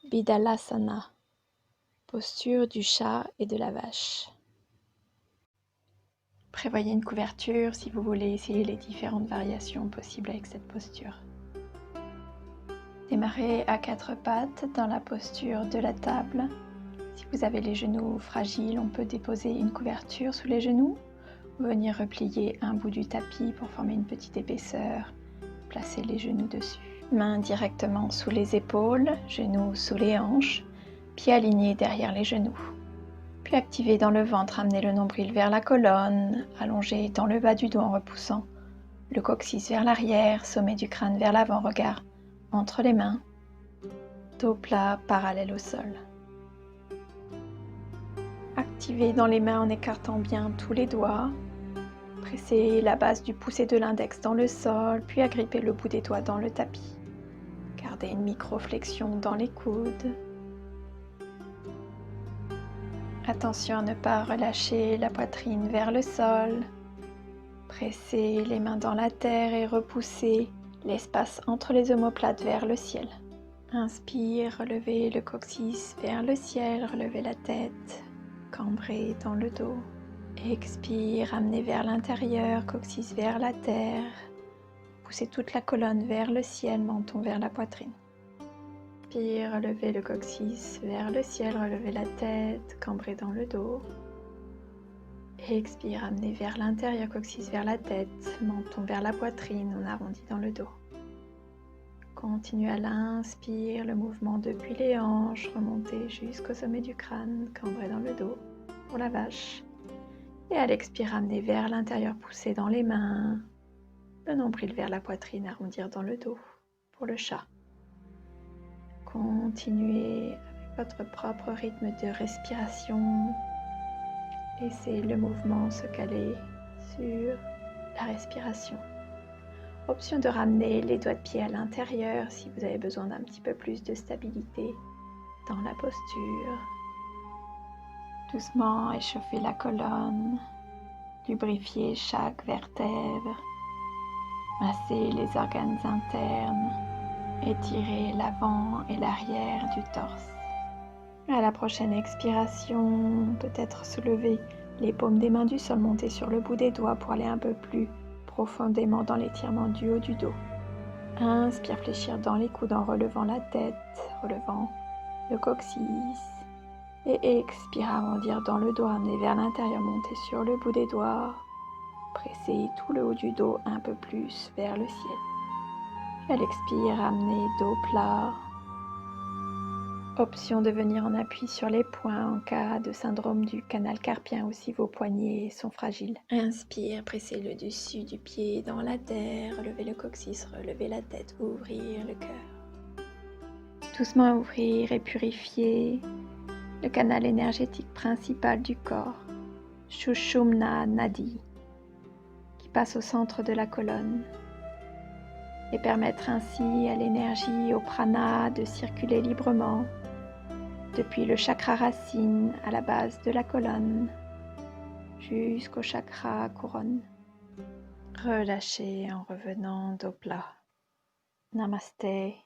Vidalasana, posture du chat et de la vache. Prévoyez une couverture si vous voulez essayer les différentes variations possibles avec cette posture. Démarrez à quatre pattes dans la posture de la table. Si vous avez les genoux fragiles, on peut déposer une couverture sous les genoux ou venir replier un bout du tapis pour former une petite épaisseur. Placez les genoux dessus. Mains directement sous les épaules, genoux sous les hanches, pieds alignés derrière les genoux. Puis activez dans le ventre, amenez le nombril vers la colonne, allongez dans le bas du dos en repoussant le coccyx vers l'arrière, sommet du crâne vers l'avant, regard entre les mains, dos plat parallèle au sol. Activez dans les mains en écartant bien tous les doigts. Pressez la base du pouce et de l'index dans le sol, puis agrippez le bout des doigts dans le tapis. Gardez une micro-flexion dans les coudes. Attention à ne pas relâcher la poitrine vers le sol. Pressez les mains dans la terre et repoussez l'espace entre les omoplates vers le ciel. Inspire, relevez le coccyx vers le ciel, relevez la tête, cambrez dans le dos. Expire, amenez vers l'intérieur, coccyx vers la terre. Poussez toute la colonne vers le ciel, menton vers la poitrine. Inspire, relevez le coccyx vers le ciel, relevez la tête, cambrez dans le dos. Expire, amenez vers l'intérieur, coccyx vers la tête, menton vers la poitrine, on arrondit dans le dos. Continuez à l'inspire, le mouvement depuis les hanches, remontez jusqu'au sommet du crâne, cambrez dans le dos pour la vache. Et à l'expire, amenez vers l'intérieur, poussez dans les mains, le nombril vers la poitrine, arrondir dans le dos pour le chat. Continuez avec votre propre rythme de respiration. Laissez le mouvement se caler sur la respiration. Option de ramener les doigts de pied à l'intérieur si vous avez besoin d'un petit peu plus de stabilité dans la posture. Doucement échauffez la colonne, lubrifiez chaque vertèbre, massez les organes internes, étirez l'avant et l'arrière du torse. À la prochaine expiration, peut-être soulever les paumes des mains du sol, monter sur le bout des doigts pour aller un peu plus profondément dans l'étirement du haut du dos. Inspire, fléchir dans les coudes en relevant la tête, relevant le coccyx. Et expire, arrondir dans le dos, ramener vers l'intérieur, monter sur le bout des doigts. Pressez tout le haut du dos un peu plus vers le ciel. Et à l'expire, ramenez dos plat. Option de venir en appui sur les poings en cas de syndrome du canal carpien ou si vos poignets sont fragiles. Inspire, pressez le dessus du pied dans la terre, relevez le coccyx, relevez la tête, ouvrir le cœur. Doucement ouvrir et purifier le canal énergétique principal du corps, Sushumna Nadi, qui passe au centre de la colonne, et permettre ainsi à l'énergie, au prana de circuler librement depuis le chakra racine à la base de la colonne jusqu'au chakra couronne. Relâchez en revenant dos plat. Namasté.